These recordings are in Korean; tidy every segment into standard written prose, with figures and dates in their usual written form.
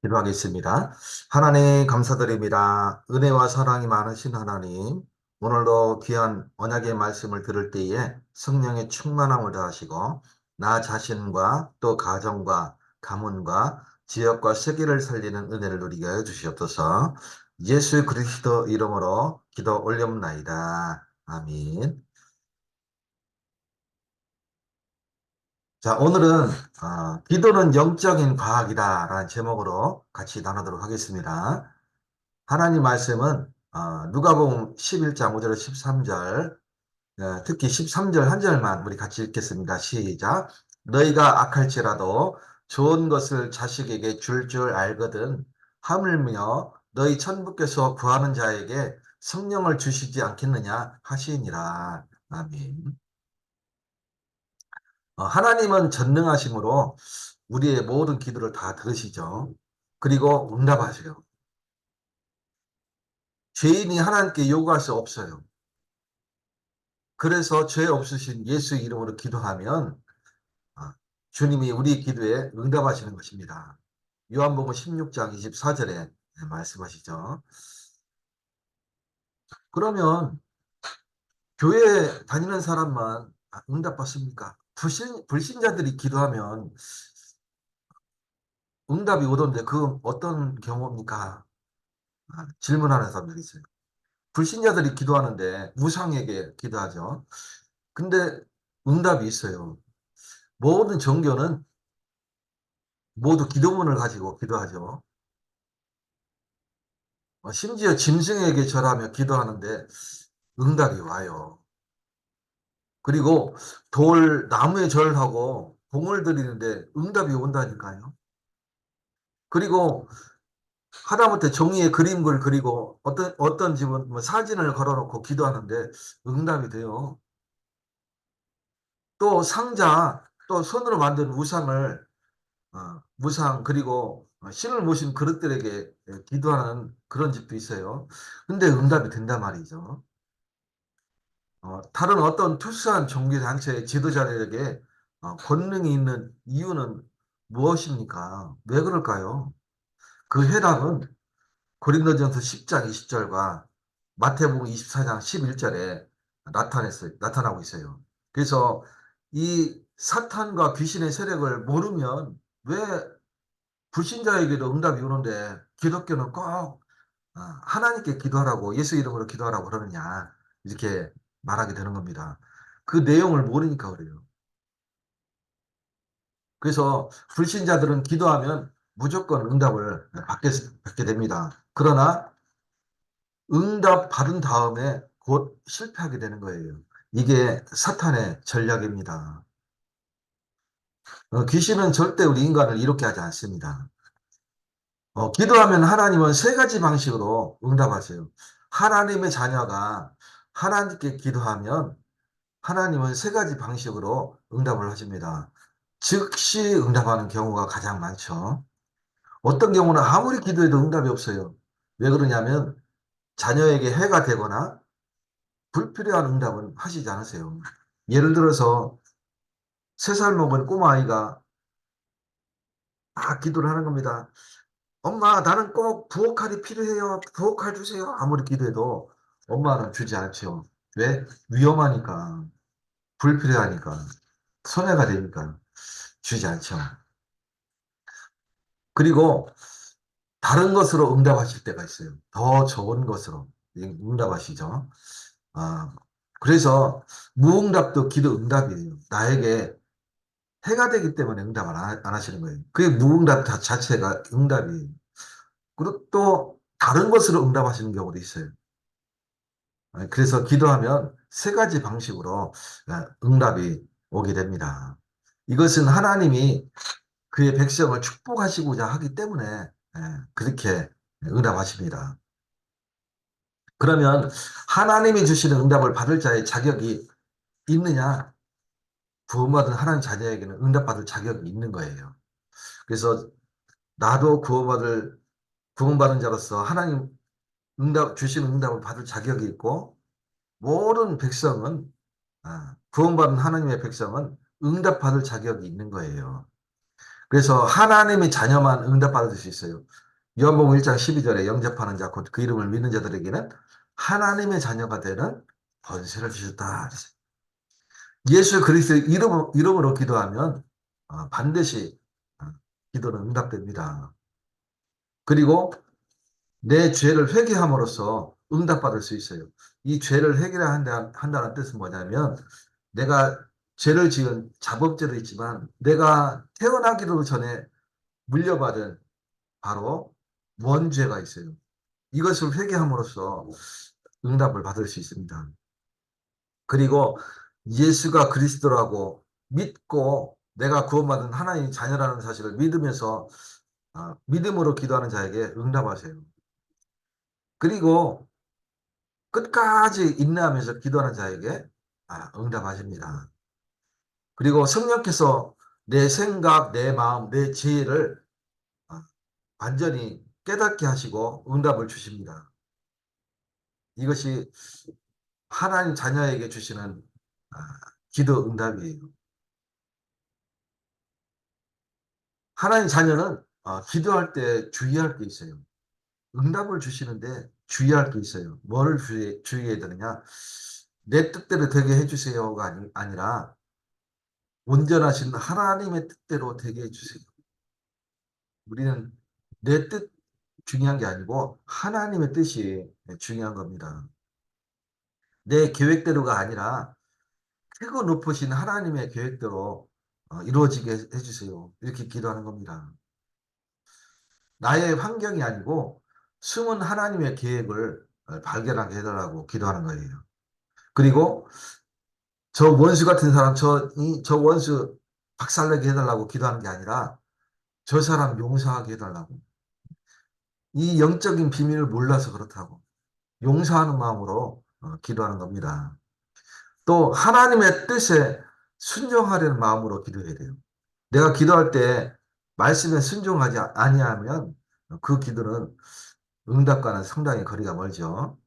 기도하겠습니다. 하나님 감사드립니다. 은혜와 사랑이 많으신 하나님, 오늘도 귀한 언약의 말씀을 들을 때에 성령의 충만함을 더하시고 나 자신과 또 가정과 가문과 지역과 세계를 살리는 은혜를 누리게 해 주시옵소서. 예수 그리스도 이름으로 기도 올렵나이다. 아멘. 자, 오늘은 기도는 영적인 과학이다라는 제목으로 같이 나누도록 하겠습니다. 하나님 말씀은 누가복음 11장 5절에서 13절, 특히 13절 한 절만 우리 같이 읽겠습니다. 시작. 너희가 악할지라도 좋은 것을 자식에게 줄 알거든 하물며 너희 천부께서 구하는 자에게 성령을 주시지 않겠느냐 하시니라. 아멘. 하나님은 전능하심으로 우리의 모든 기도를 다 들으시죠. 그리고 응답하세요. 죄인이 하나님께 요구할 수 없어요. 그래서 죄 없으신 예수 이름으로 기도하면 아, 주님이 우리 기도에 응답하시는 것입니다. 요한복음 16장 24절에 말씀하시죠. 그러면 교회 다니는 사람만 응답받습니까? 불신자들이 기도하면 응답이 오던데 그 어떤 경우입니까? 질문하는 사람들이 있어요. 불신자들이 기도하는데 우상에게 기도하죠. 근데 응답이 있어요. 모든 종교는 모두 기도문을 가지고 기도하죠. 심지어 짐승에게 절하며 기도하는데 응답이 와요. 그리고 나무에 절하고 봉을 드리는데 응답이 온다니까요. 그리고 하다못해 종이에 그림을 그리고 어떤 집은 뭐 사진을 걸어놓고 기도하는데 응답이 돼요. 또 또 손으로 만든 무상 그리고 신을 모신 그릇들에게 기도하는 그런 집도 있어요. 근데 응답이 된단 말이죠. 다른 어떤 투스한 종교단체의 지도자들에게 권능이 있는 이유는 무엇입니까? 왜 그럴까요? 그 해답은 고린도전서 10장 20절과 마태복음 24장 11절에 나타나고 있어요. 그래서 이 사탄과 귀신의 세력을 모르면 왜 불신자에게도 응답이 오는데 기독교는 꼭 하나님께 기도하라고 예수 이름으로 기도하라고 그러느냐 이렇게 말하게 되는 겁니다. 그 내용을 모르니까 그래요. 그래서 불신자들은 기도하면 무조건 응답을 받게 됩니다. 그러나 응답 받은 다음에 곧 실패하게 되는 거예요. 이게 사탄의 전략입니다. 귀신은 절대 우리 인간을 이롭게 하지 않습니다. 기도하면 하나님은 세 가지 방식으로 응답하세요. 하나님의 자녀가 하나님께 기도하면 하나님은 세 가지 방식으로 응답을 하십니다. 즉시 응답하는 경우가 가장 많죠. 어떤 경우는 아무리 기도해도 응답이 없어요. 왜 그러냐면 자녀에게 해가 되거나 불필요한 응답은 하시지 않으세요. 예를 들어서 3살 먹은 꼬마아이가 막 기도를 하는 겁니다. 엄마, 나는 꼭 부엌칼이 필요해요. 부엌칼 주세요. 아무리 기도해도 엄마는 주지 않죠. 왜? 위험하니까, 불필요하니까, 손해가 되니까 주지 않죠. 그리고 다른 것으로 응답하실 때가 있어요. 더 좋은 것으로 응답하시죠. 아, 그래서 무응답도 기도 응답이에요. 나에게 해가 되기 때문에 응답을 안 하시는 거예요. 그게 무응답 자체가 응답이에요. 그리고 또 다른 것으로 응답하시는 경우도 있어요. 그래서 기도하면 세 가지 방식으로 응답이 오게 됩니다. 이것은 하나님이 그의 백성을 축복하시고자 하기 때문에 그렇게 응답하십니다. 그러면 하나님이 주시는 응답을 받을 자의 자격이 있느냐? 구원받은 하나님 자녀에게는 응답받을 자격이 있는 거예요. 그래서 나도 구원받은 자로서 하나님 주시는 응답을 받을 자격이 있고 모든 백성은 구원받은 하나님의 백성은 응답받을 자격이 있는 거예요. 그래서 하나님의 자녀만 응답받을 수 있어요. 요한복음 1장 12절에 영접하는 자, 곧 그 이름을 믿는 자들에게는 하나님의 자녀가 되는 권세를 주셨다. 예수 그리스도의 이름으로 기도하면 반드시 어, 기도는 응답됩니다. 그리고 내 죄를 회개함으로써 응답받을 수 있어요. 이 죄를 한다는 뜻은 뭐냐면 내가 죄를 지은 자범죄도 있지만 내가 태어나기도 전에 물려받은 바로 원죄가 있어요. 이것을 회개함으로써 응답을 받을 수 있습니다. 그리고 예수가 그리스도라고 믿고 내가 구원받은 하나님의 자녀라는 사실을 믿으면서 믿음으로 기도하는 자에게 응답하세요. 그리고 끝까지 인내하면서 기도하는 자에게 응답하십니다. 그리고 성령께서 내 생각, 내 마음, 내 지혜를 아, 완전히 깨닫게 하시고 응답을 주십니다. 이것이 하나님 자녀에게 주시는 아, 기도 응답이에요. 하나님 자녀는 기도할 때 주의할 게 있어요. 응답을 주시는데 주의할 게 있어요. 뭐를 주의해야 되느냐? 내 뜻대로 되게 해주세요가 아니라 온전하신 하나님의 뜻대로 되게 해주세요. 우리는 내 뜻 중요한 게 아니고 하나님의 뜻이 중요한 겁니다. 내 계획대로가 아니라 크고 높으신 하나님의 계획대로 이루어지게 해주세요. 이렇게 기도하는 겁니다. 나의 환경이 아니고 숨은 하나님의 계획을 발견하게 해달라고 기도하는 거예요. 그리고 저 원수 같은 사람, 저 원수 박살내게 해달라고 기도하는 게 아니라 저 사람 용서하게 해달라고. 이 영적인 비밀을 몰라서 그렇다고. 용서하는 마음으로 기도하는 겁니다. 또 하나님의 뜻에 순종하려는 마음으로 기도해야 돼요. 내가 기도할 때 말씀에 순종하지 아니하면 그 기도는 응답과는 상당히 거리가 멀죠.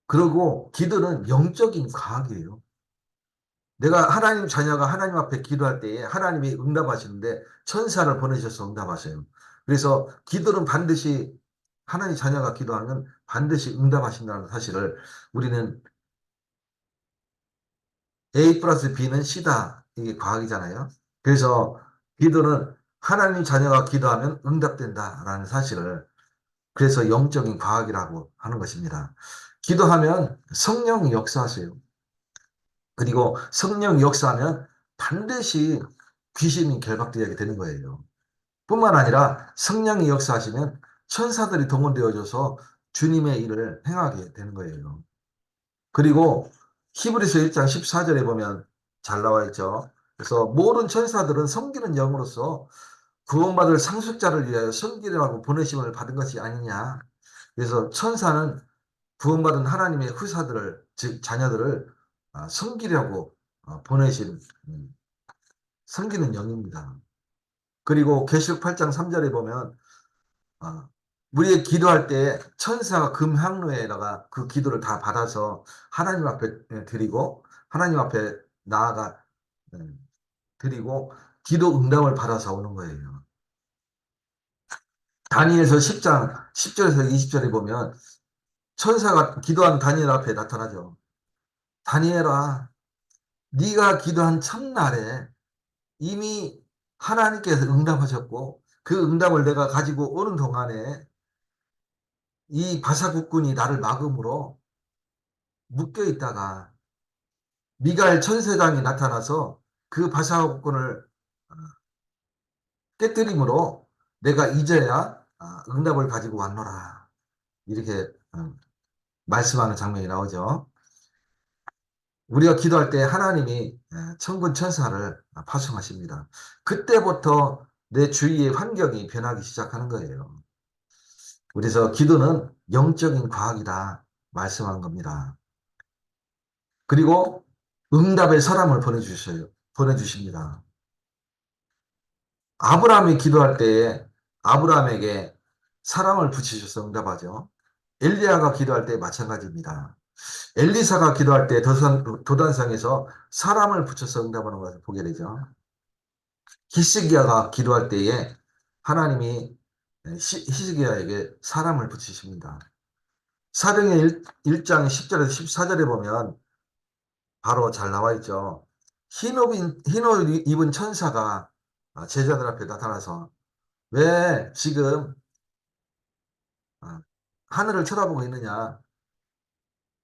그리고 기도는 영적인 과학이에요. 내가 하나님 자녀가 하나님 앞에 기도할 때에 하나님이 응답하시는데 천사를 보내셔서 응답하세요. 그래서 기도는 반드시 하나님 자녀가 기도하면 반드시 응답하신다는 사실을 우리는 A 플러스 B는 C다. 이게 과학이잖아요. 그래서 기도는 하나님 자녀가 기도하면 응답된다라는 사실을 그래서 영적인 과학이라고 하는 것입니다. 기도하면 성령이 역사하세요. 그리고 성령이 역사하면 반드시 귀신이 결박되게 되는 거예요. 뿐만 아니라 성령이 역사하시면 천사들이 동원되어져서 주님의 일을 행하게 되는 거예요. 그리고 히브리서 1장 14절에 보면 잘 나와 있죠. 그래서 모든 천사들은 섬기는 영으로서 구원받을 상속자를 위하여 섬기라고 보내심을 받은 것이 아니냐. 그래서 천사는 구원받은 하나님의 후사들을, 즉 자녀들을 섬기려고 보내신 섬기는 영입니다. 그리고 계시록 8장 3절에 보면 우리의 기도할 때 천사가 금향로에다가 그 기도를 다 받아서 하나님 앞에 드리고 하나님 앞에 나아가 드리고 기도 응답을 받아서 오는 거예요. 다니엘서 10장 10절에서 20절에 보면 천사가 기도한 다니엘 앞에 나타나죠. 다니엘아, 네가 기도한 첫날에 이미 하나님께서 응답하셨고 그 응답을 내가 가지고 오는 동안에 이 바사국군이 나를 막음으로 묶여 있다가 미가엘 천사장이 나타나서 그 바사국군을 깨뜨림으로 내가 이제야 응답을 가지고 왔노라. 이렇게 말씀하는 장면이 나오죠. 우리가 기도할 때 하나님이 천군 천사를 파송하십니다. 그때부터 내 주위의 환경이 변하기 시작하는 거예요. 그래서 기도는 영적인 과학이다 말씀한 겁니다. 그리고 응답의 사람을 보내주십니다. 아브라함이 기도할 때에 아브라함에게 사람을 붙이셔서 응답하죠. 엘리야가 기도할 때 마찬가지입니다. 엘리사가 기도할 때 도단성에서 사람을 붙여서 응답하는 것을 보게 되죠. 히스기야가 기도할 때에 하나님이 히스기야에게 사람을 붙이십니다. 사도행전 1장 10절에서 14절에 보면 바로 잘 나와 있죠. 흰옷 입은 천사가 제자들 앞에 나타나서 왜 지금 어, 하늘을 쳐다보고 있느냐?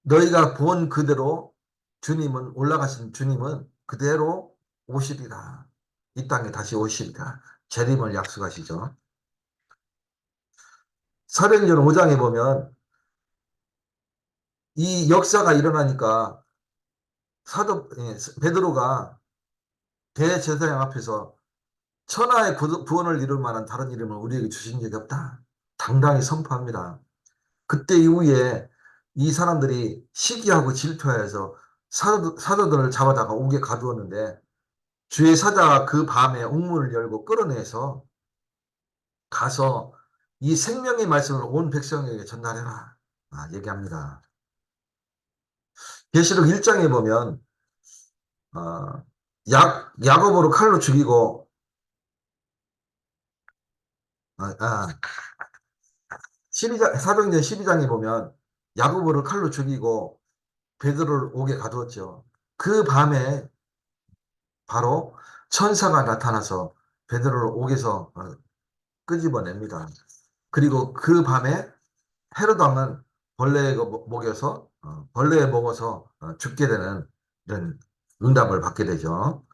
너희가 본 그대로 주님은 올라가신 주님은 그대로 오시리라. 이 땅에 다시 오시리라. 재림을 약속하시죠. 사도행전 5장에 보면 이 역사가 일어나니까 베드로가 대제사장 앞에서 천하의 구원을 이룰 만한 다른 이름을 우리에게 주신 적이 없다. 당당히 선포합니다. 그때 이후에 이 사람들이 시기하고 질투하여서 사도들을 잡아다가 옥에 가두었는데 주의 사자가 그 밤에 옥문을 열고 끌어내서 가서 이 생명의 말씀을 온 백성에게 전달해라. 얘기합니다. 계시록 1장에 보면 어, 야곱으로 칼로 죽이고 아, 아, 12장, 사도행전 12장에 보면 야고보를 칼로 죽이고 베드로를 옥에 가두었죠. 그 밤에 바로 천사가 나타나서 베드로를 옥에서 끄집어냅니다. 그리고 그 밤에 헤롯 왕은 벌레에 먹여서 벌레에 먹어서 죽게 되는 이런 응답을 받게 되죠.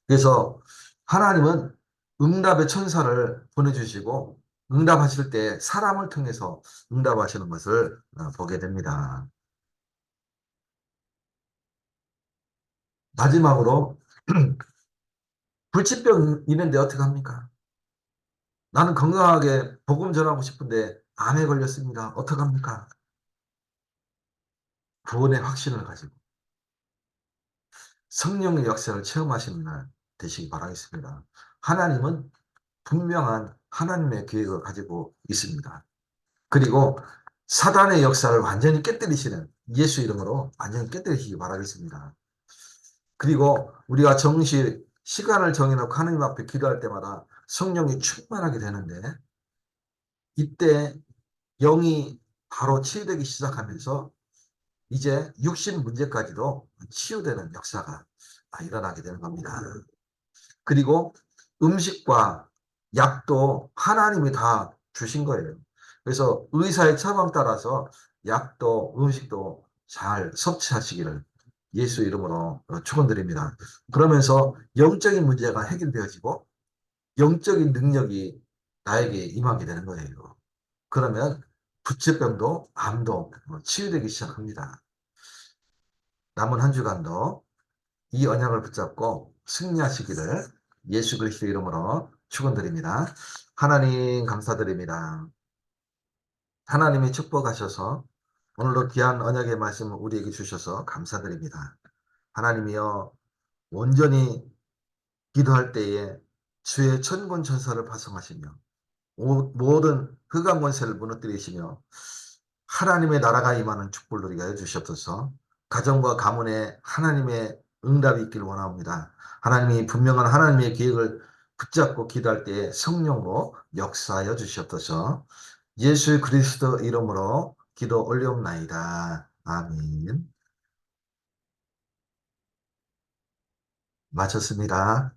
그래서 하나님은 응답의 천사를 보내주시고 응답하실 때 사람을 통해서 응답하시는 것을 보게 됩니다. 마지막으로 불치병 있는데 어떻게 합니까? 나는 건강하게 복음 전하고 싶은데 암에 걸렸습니다. 어떻게 합니까? 구원의 확신을 가지고 성령의 역사를 체험하시는 날 되시기 바라겠습니다. 하나님은 분명한 하나님의 계획을 가지고 있습니다. 그리고 사단의 역사를 완전히 깨뜨리시는 예수 이름으로 완전히 깨뜨리시기 바라겠습니다. 그리고 우리가 시간을 정해놓고 하나님 앞에 기도할 때마다 성령이 충만하게 되는데 이때 영이 바로 치유되기 시작하면서 이제 육신 문제까지도 치유되는 역사가 일어나게 되는 겁니다. 그리고 음식과 약도 하나님이 다 주신 거예요. 그래서 의사의 처방 따라서 약도 음식도 잘 섭취하시기를 예수 이름으로 축원드립니다. 그러면서 영적인 문제가 해결되어지고 영적인 능력이 나에게 임하게 되는 거예요. 그러면 부채병도 암도 치유되기 시작합니다. 남은 한 주간도 이 언약을 붙잡고 승리하시기를 예수 그리스도 이름으로 축원드립니다. 하나님 감사드립니다. 하나님이 축복하셔서 오늘도 귀한 언약의 말씀을 우리에게 주셔서 감사드립니다. 하나님이여 온전히 기도할 때에 주의 천군 천사를 파송하시며 모든 흑암 권세를 무너뜨리시며 하나님의 나라가 임하는 축복을 누리게 해주시옵소서. 가정과 가문에 하나님의 응답이 있기를 원합니다. 하나님이 분명한 하나님의 계획을 붙잡고 기도할 때에 성령으로 역사하여 주시옵소서. 예수 그리스도 이름으로 기도 올리옵나이다. 아멘. 마쳤습니다.